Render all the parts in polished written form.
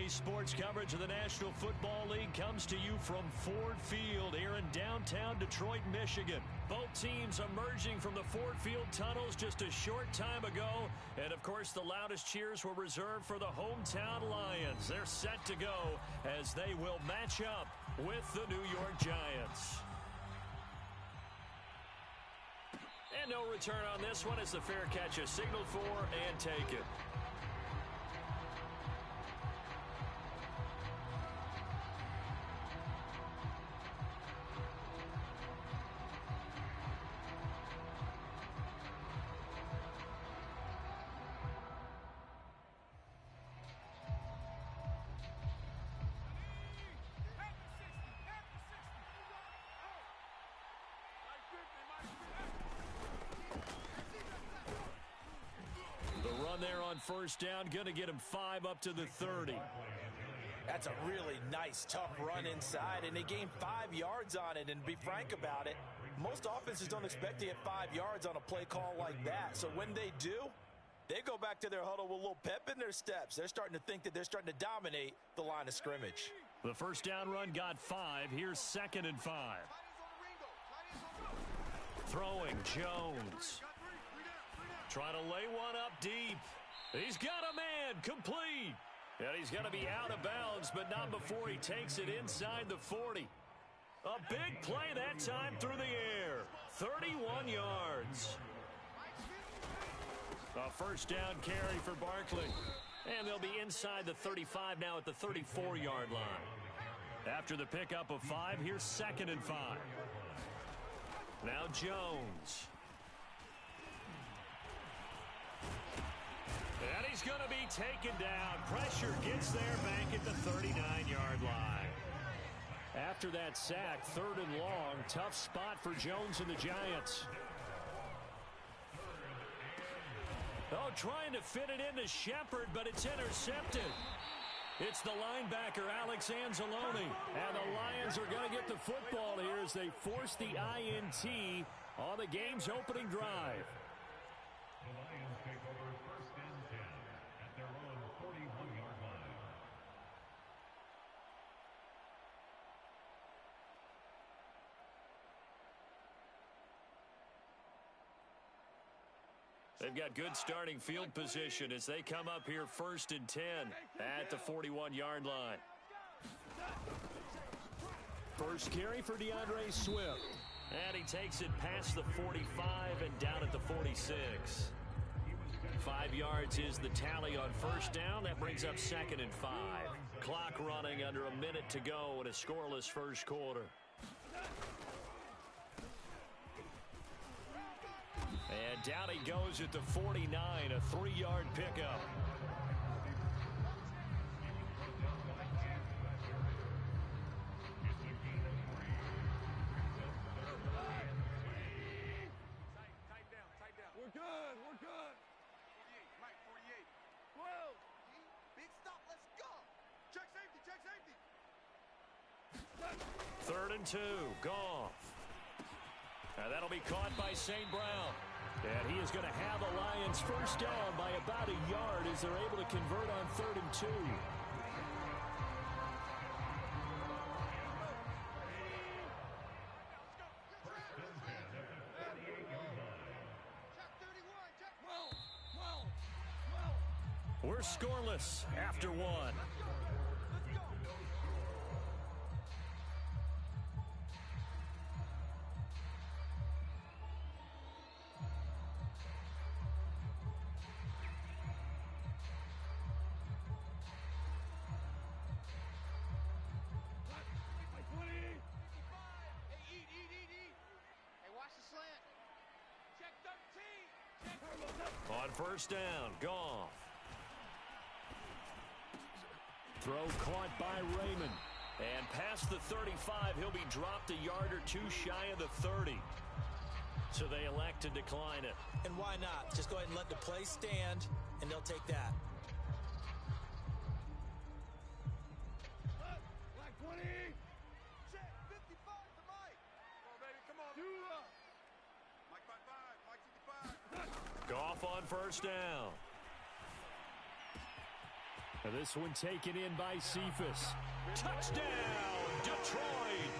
Today's sports coverage of the National Football League comes to you from Ford Field here in downtown Detroit, Michigan. Both teams emerging from the Ford Field tunnels just a short time ago. And, of course, the loudest cheers were reserved for the hometown Lions. They're set to go as they will match up with the New York Giants. And no return on this one as the fair catch is signaled for and taken. There on first down, going to get him 5 up to the 30. That's a really nice, tough run inside, and they gained 5 yards on it. And to be frank about it, most offenses don't expect to get 5 yards on a play call like that. So when they do, they go back to their huddle with a little pep in their steps. They're starting to think that they're starting to dominate the line of scrimmage. The first down run got 5. Here's 2nd and 5. Throwing Jones. Trying to lay one up deep. He's got a man, complete. And he's going to be out of bounds, but not before he takes it inside the 40. A big play that time through the air. 31 yards. A first down carry for Barkley. And they'll be inside the 35 now at the 34-yard line. After the pickup of 5, here's 2nd and 5. Now Jones. And he's going to be taken down. Pressure gets there back at the 39-yard line. After that sack, 3rd and long. Tough spot for Jones and the Giants. Oh, trying to fit it into Shepard, but it's intercepted. It's the linebacker, Alex Anzalone. And the Lions are going to get the football here as they force the INT on the game's opening drive. The Lions take over 1st and 10 at their own 41-yard line. They've got good starting field position as they come up here 1st and 10 at the 41-yard line. First carry for DeAndre Swift. And he takes it past the 45 and down at the 46. 5 yards is the tally on first down. That brings up 2nd and 5. Clock running under a minute to go in a scoreless first quarter. And down he goes at the 49, a 3-yard pickup. We're good. 48, Mike, 48. 12. Big stop, let's go. Check safety. 3rd and 2, Goff. And that'll be caught by St. Brown. And he is going to have the Lions first down by about a yard as they're able to convert on 3rd and 2. We're scoreless after 1. On first down, Goff. Throw caught by Raymond. And past the 35, he'll be dropped a yard or 2 shy of the 30. So they elect to decline it. And why not? Just go ahead and let the play stand, and they'll take that. Black 20. Check 55 to Mike. Come on, baby, come on. Do up. Mike 55, Mike 55. Goff on first down. And this one taken in by Cephus. Touchdown, Detroit!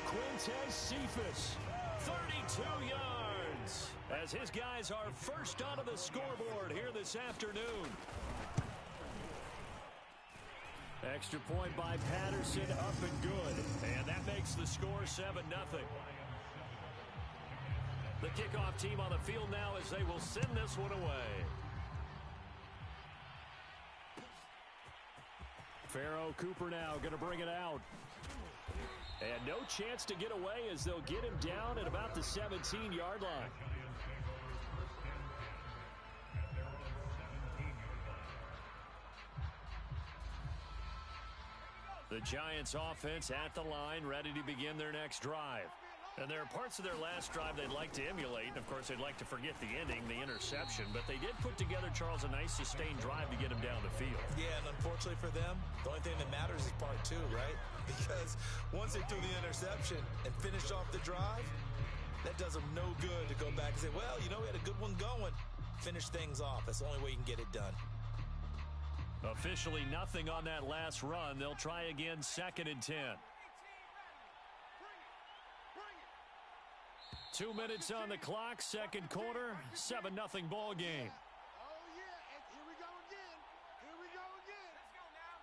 Quintez Cephus, 32 yards, as his guys are first onto the scoreboard here this afternoon. Extra point by Patterson, up and good. And that makes the score 7-0. The kickoff team on the field now as they will send this one away. Pharoh Cooper now going to bring it out. And no chance to get away as they'll get him down at about the 17-yard line. The Giants offense at the line, ready to begin their next drive. And there are parts of their last drive they'd like to emulate. And of course, they'd like to forget the ending, the interception. But they did put together, Charles, a nice sustained drive to get him down the field. Yeah, and unfortunately for them, the only thing that matters is part two, right? Because once they threw the interception and finished off the drive, that does them no good to go back and say, well, you know, we had a good one going. Finish things off. That's the only way you can get it done. Officially nothing on that last run. They'll try again, 2nd and 10. 2 minutes on the clock, second quarter, 7-0 ball game. Oh, yeah, and here we go again. Here we go again. Let's go now.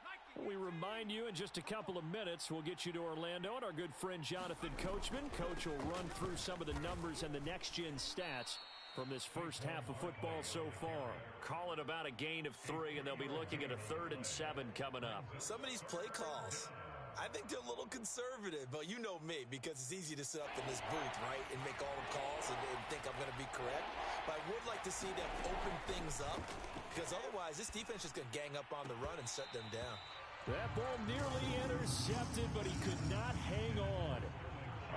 Nike. We remind you in just a couple of minutes, we'll get you to Orlando and our good friend Jonathan Coachman. Coach will run through some of the numbers and the next-gen stats from this first half of football so far. Call it about a gain of 3, and they'll be looking at a 3rd and 7 coming up. Some of these play calls, I think they're a little conservative, but you know me, because it's easy to sit up in this booth, right, and make all the calls and think I'm going to be correct. But I would like to see them open things up, because otherwise this defense is going to gang up on the run and shut them down. That ball nearly intercepted, but he could not hang on.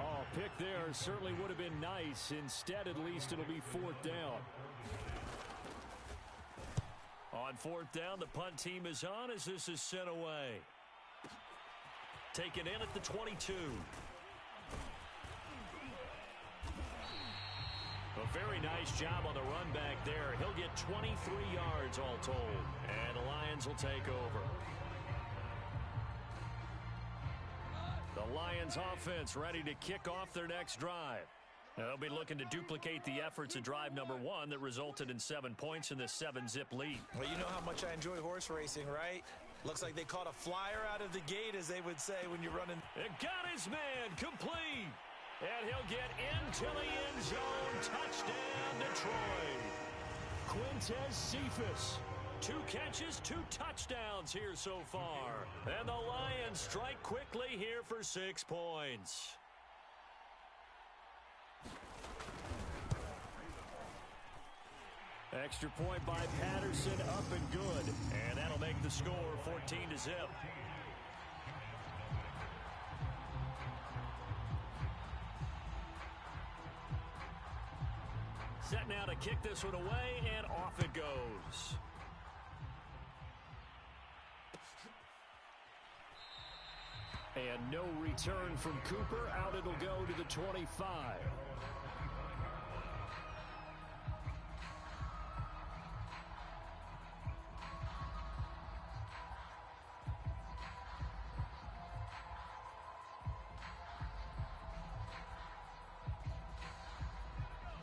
Oh, pick there certainly would have been nice. Instead, at least it'll be 4th down. On 4th down, the punt team is on as this is sent away. Taken in at the 22. A very nice job on the run back there. He'll get 23 yards all told. And the Lions will take over. The Lions offense ready to kick off their next drive. They'll be looking to duplicate the efforts of drive number 1 that resulted in 7 points in this 7-zip lead. Well, you know how much I enjoy horse racing, right? Looks like they caught a flyer out of the gate, as they would say when you're running. It got his man complete. And he'll get into the end zone. Touchdown, Detroit. Quintez Cephus. 2 catches, 2 touchdowns here so far. And the Lions strike quickly here for 6 points. Extra point by Patterson, up and good. And that'll make the score 14-0. Set now to kick this one away, and off it goes. And no return from Cooper. Out it'll go to the 25.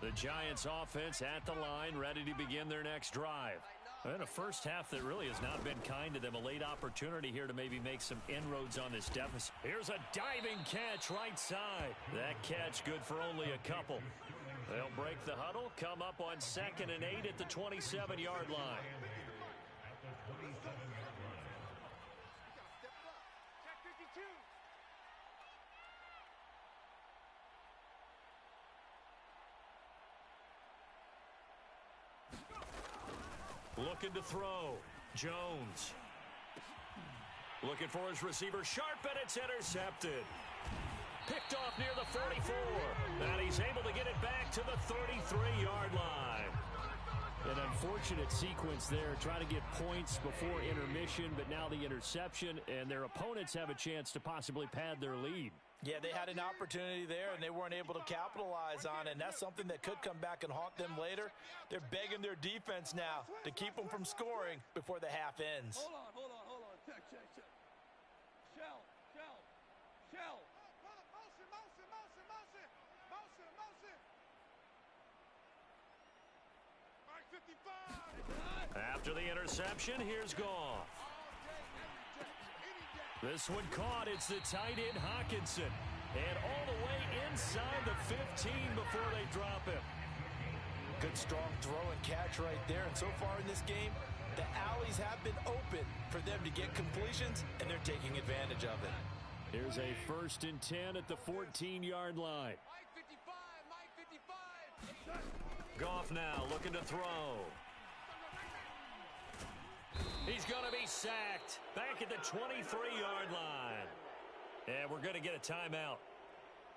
The Giants offense at the line, ready to begin their next drive. And a first half that really has not been kind to them. A late opportunity here to maybe make some inroads on this deficit. Here's a diving catch right side. That catch good for only a couple. They'll break the huddle, come up on 2nd and 8 at the 27-yard line. Looking to throw. Jones. Looking for his receiver. Sharp, and it's intercepted. Picked off near the 44. And he's able to get it back to the 33-yard line. An unfortunate sequence there, trying to get points before intermission, but now the interception, and their opponents have a chance to possibly pad their lead. Yeah, they had an opportunity there, and they weren't able to capitalize on it, and that's something that could come back and haunt them later. They're begging their defense now to keep them from scoring before the half ends. Hold on. Check. Shell. Motion. Mike 55. After the interception, here's Goff. This one caught. It's the tight end Hockenson. And all the way inside the 15 before they drop him. Good strong throw and catch right there. And so far in this game, the alleys have been open for them to get completions, and they're taking advantage of it. Here's a 1st and 10 at the 14-yard line. Mike 55. Goff now looking to throw. He's going to be sacked back at the 23-yard line. And we're going to get a timeout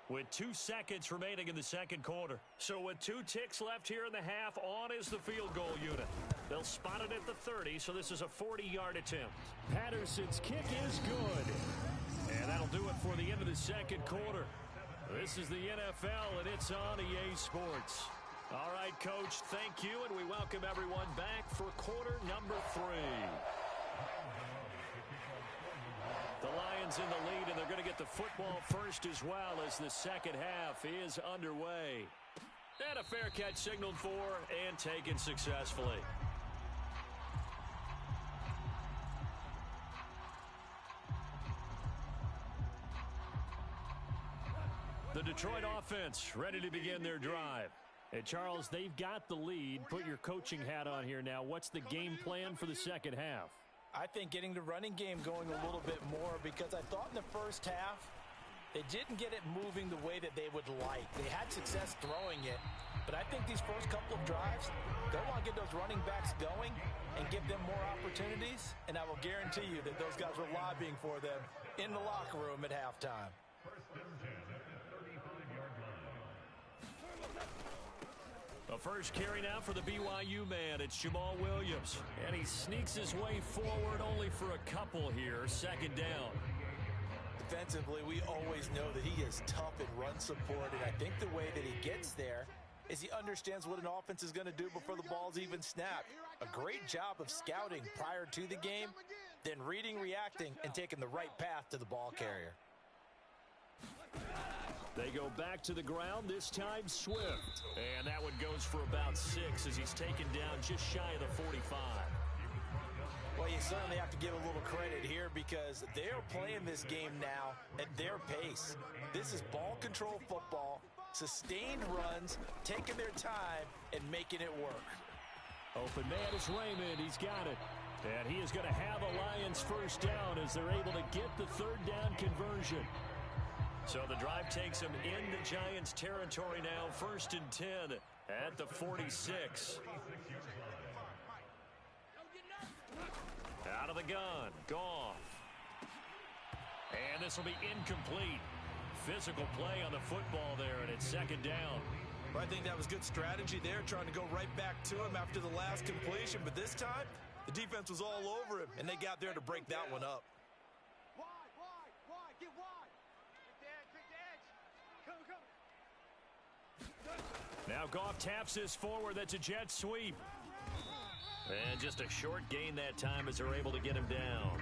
with 2 seconds remaining in the second quarter. So with 2 ticks left here in the half, on is the field goal unit. They'll spot it at the 30, so this is a 40-yard attempt. Patterson's kick is good. And that'll do it for the end of the second quarter. This is the NFL, and it's on EA Sports. All right, Coach, thank you, and we welcome everyone back for quarter number 3. The Lions in the lead, and they're going to get the football first as well as the second half is underway. And a fair catch signaled for and taken successfully. The Detroit offense ready to begin their drive. And, Charles, they've got the lead. Put your coaching hat on here now. What's the game plan for the second half? I think getting the running game going a little bit more, because I thought in the first half they didn't get it moving the way that they would like. They had success throwing it, but I think these first couple of drives, they want to get those running backs going and give them more opportunities, and I will guarantee you that those guys were lobbying for them in the locker room at halftime. 1st and 10 at the 35-yard line. The first carry now for the BYU man. It's Jamal Williams. And he sneaks his way forward only for a couple here. Second down. Defensively, we always know that he is tough in run support, and I think the way that he gets there is he understands what an offense is going to do before the ball's even snapped. A great job of scouting prior to the game, then reading, reacting, and taking the right path to the ball carrier. They go back to the ground, this time Swift. And that one goes for about 6 as he's taken down just shy of the 45. Well, you certainly have to give a little credit here because they're playing this game now at their pace. This is ball control football, sustained runs, taking their time, and making it work. Open man is Raymond. He's got it. And he is going to have a Lions first down as they're able to get the 3rd down conversion. So the drive takes them into Giants territory now. 1st and 10 at the 46. Out of the gun. Goff. And this will be incomplete. Physical play on the football there, and it's 2nd down. Well, I think that was good strategy there, trying to go right back to him after the last completion. But this time, the defense was all over him, and they got there to break that one up. Wide, get wide. Take the edge. Come. Now Goff taps this forward. That's a jet sweep. And just a short gain that time as they're able to get him down.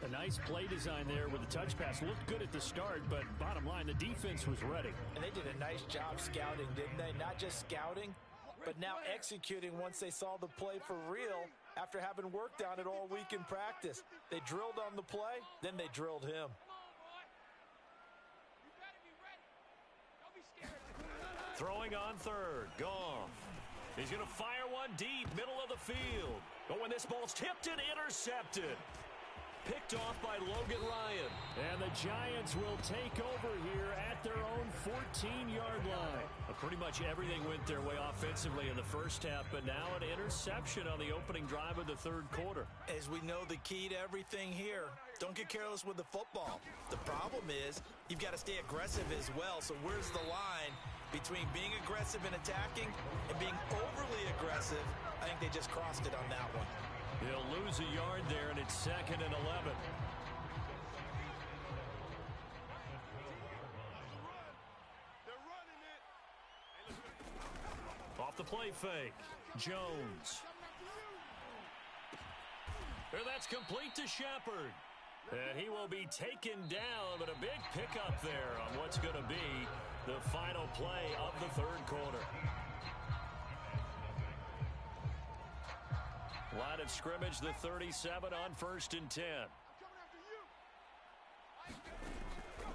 A nice play design there with the touch pass. Looked good at the start, but bottom line, the defense was ready. And they did a nice job scouting, didn't they? Not just scouting, but now executing once they saw the play for real after having worked on it all week in practice. They drilled on the play, then they drilled him. Throwing on 3rd. Goff. He's going to fire one deep, middle of the field. Oh, and this ball's tipped and intercepted. Picked off by Logan Ryan. And the Giants will take over here at their own 14-yard line. Pretty much everything went their way offensively in the first half, but now an interception on the opening drive of the 3rd quarter. As we know, the key to everything here, don't get careless with the football. The problem is you've got to stay aggressive as well, so where's the line? Between being aggressive and attacking and being overly aggressive, I think they just crossed it on that one. He'll lose a yard there, and it's 2nd and 11. Off the play fake, Jones. And that's complete to Shepard. And he will be taken down, but a big pickup there on what's going to be the final play of the 3rd quarter. Line of scrimmage, the 37 on 1st and 10.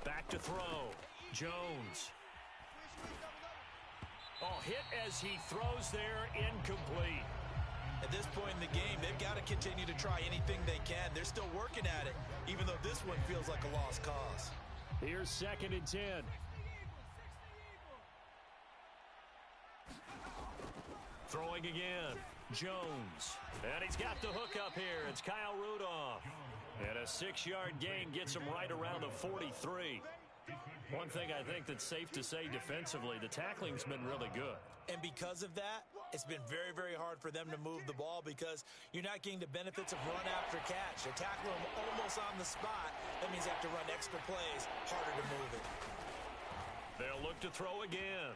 Back to throw. Jones. Oh, hit as he throws there, incomplete. At this point in the game, they've got to continue to try anything they can. They're still working at it, even though this one feels like a lost cause. Here's 2nd and 10. Throwing again. Jones. And he's got the hook up here. It's Kyle Rudolph. And a 6-yard gain gets him right around the 43. One thing I think that's safe to say defensively, the tackling's been really good. And because of that, it's been very, very hard for them to move the ball because you're not getting the benefits of run after catch. They tackle them almost on the spot. That means they have to run extra plays, harder to move it. They'll look to throw again.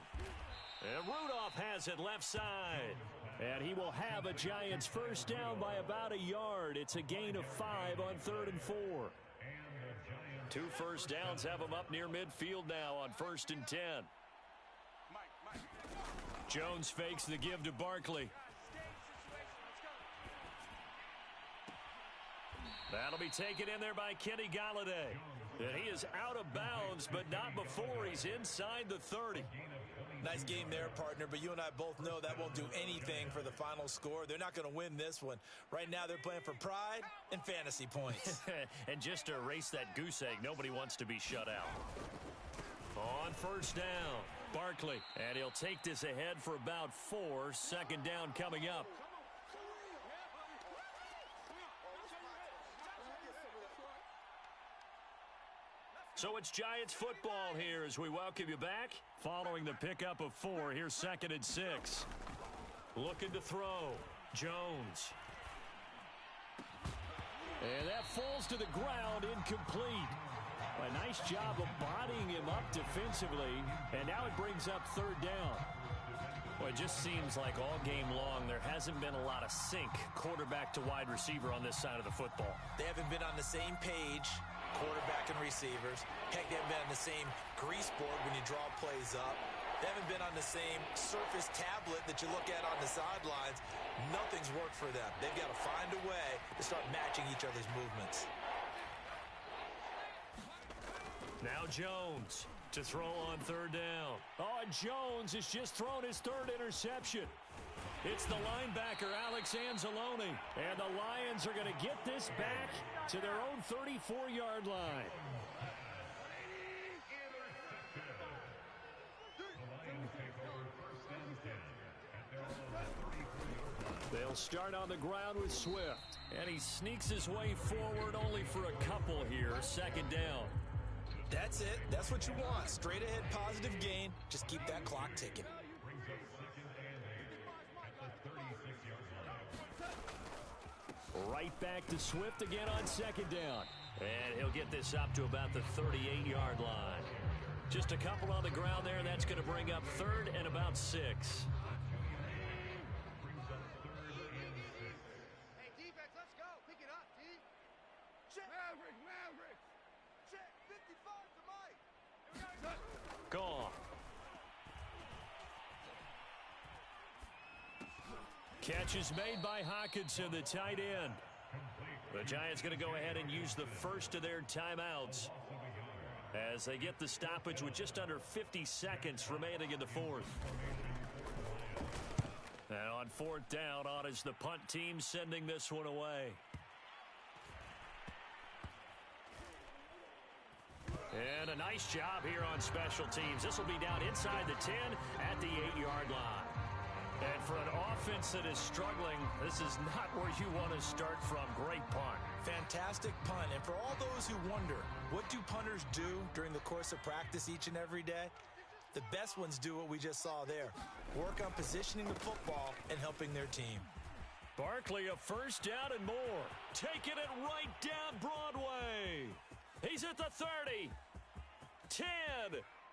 And Rudolph has it left side. And he will have a Giants first down by about a yard. It's a gain of 5 on 3rd and 4. 2 first downs have him up near midfield now on 1st and 10. Jones fakes the give to Barkley. That'll be taken in there by Kenny Golladay. And he is out of bounds, but not before he's inside the 30. Nice game there, partner, but you and I both know that won't do anything for the final score. They're not going to win this one. Right now, they're playing for pride and fantasy points. And just to erase that goose egg, nobody wants to be shut out. On 1st down, Barkley, and he'll take this ahead for about 4. 2nd down coming up. So it's Giants football here as we welcome you back. Following the pickup of 4, here's 2nd and 6. Looking to throw. Jones. And that falls to the ground, incomplete. A nice job of bodying him up defensively, and now it brings up 3rd down. Well, it just seems like all game long there hasn't been a lot of sync quarterback to wide receiver on this side of the football. They haven't been on the same page, quarterback and receivers. Heck, they haven't been on the same grease board when you draw plays up. They haven't been on the same surface tablet that you look at on the sidelines. Nothing's worked for them. They've got to find a way to start matching each other's movements. Now Jones to throw on 3rd down. Oh, and Jones has just thrown his 3rd interception. It's the linebacker, Alex Anzalone. And the Lions are going to get this back to their own 34-yard line. They'll start on the ground with Swift. And he sneaks his way forward only for a couple here. 2nd down. That's it. That's what you want. Straight ahead positive gain. Just keep that clock ticking. Right back to Swift again on 2nd down. And he'll get this up to about the 38-yard line. Just a couple on the ground there, and that's going to bring up 3rd and about 6. Hey, defense, let's go. Pick it up, D. Check. Maverick. Check. 55 to Mike. Gone. Catch is made by Hockenson, the tight end. The Giants going to go ahead and use the first of their timeouts as they get the stoppage with just under 50 seconds remaining in the 4th. And on 4th down, on is the punt team sending this one away. And a nice job here on special teams. This will be down inside the 10 at the 8-yard line. And for an offense that is struggling, this is not where you want to start from. Great punt. Fantastic punt. And for all those who wonder, what do punters do during the course of practice each and every day? The best ones do what we just saw there. Work on positioning the football and helping their team. Barkley, a first down and more. Taking it right down Broadway. He's at the 30. 10.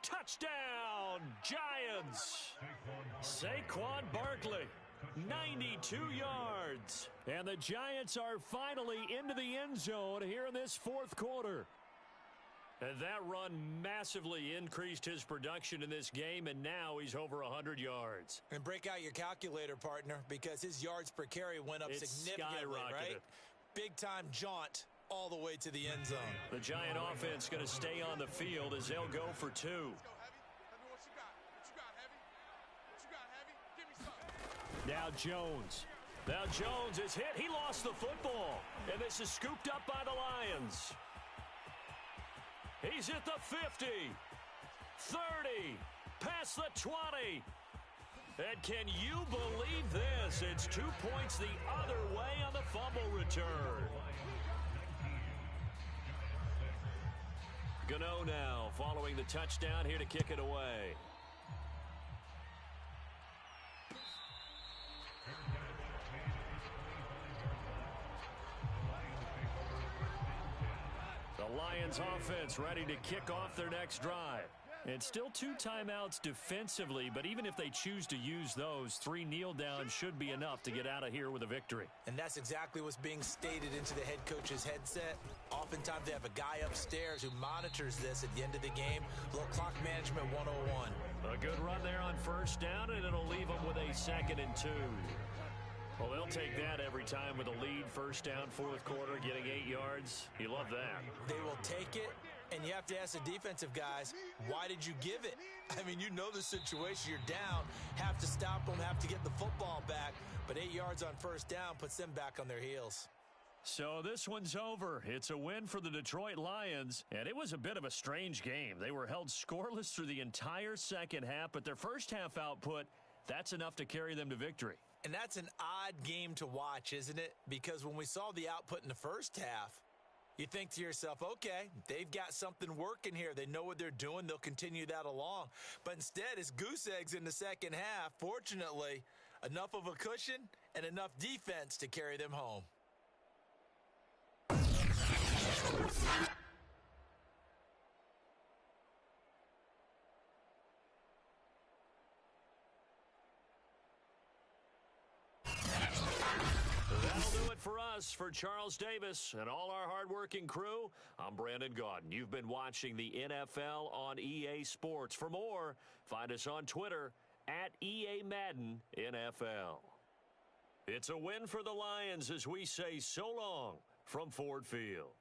Touchdown, Giants. Saquon Barkley, 92 yards. And the Giants are finally into the end zone here in this fourth quarter. And that run massively increased his production in this game, and now he's over 100 yards. And break out your calculator, partner, because his yards per carry went up significantly, right? Big-time jaunt all the way to the end zone. The Giant offense going to stay on the field as they'll go for 2. Let's go, Heavy. Let me what you got. What you got, Heavy? What you got, Heavy? Give me something. Now Jones. Now Jones is hit. He lost the football. And this is scooped up by the Lions. He's at the 50. 30. Past the 20. And can you believe this? It's 2 points the other way on the fumble return. Gano now following the touchdown here to kick it away. The Lions offense ready to kick off their next drive. And still 2 timeouts defensively, but even if they choose to use those, 3 kneel downs should be enough to get out of here with a victory. And that's exactly what's being stated into the head coach's headset. Oftentimes they have a guy upstairs who monitors this at the end of the game. A little clock management 101. A good run there on first down, and it'll leave them with a 2nd and 2. Well, they'll take that every time with a lead, first down, fourth quarter, getting 8 yards. You love that. They will take it, and you have to ask the defensive guys, why did you give it? I mean, you know the situation. You're down, have to stop them, have to get the football back. But 8 yards on first down puts them back on their heels. So this one's over. It's a win for the Detroit Lions, and it was a bit of a strange game. They were held scoreless through the entire second half, but their first half output, that's enough to carry them to victory. And that's an odd game to watch, isn't it? Because when we saw the output in the first half, you think to yourself, okay, they've got something working here. They know what they're doing. They'll continue that along. But instead, it's goose eggs in the second half. Fortunately, enough of a cushion and enough defense to carry them home. For us, for Charles Davis and all our hardworking crew, I'm Brandon Gaudin. You've been watching the NFL on EA Sports. For more, find us on Twitter at EA Madden NFL. It's a win for the Lions as we say so long from Ford Field.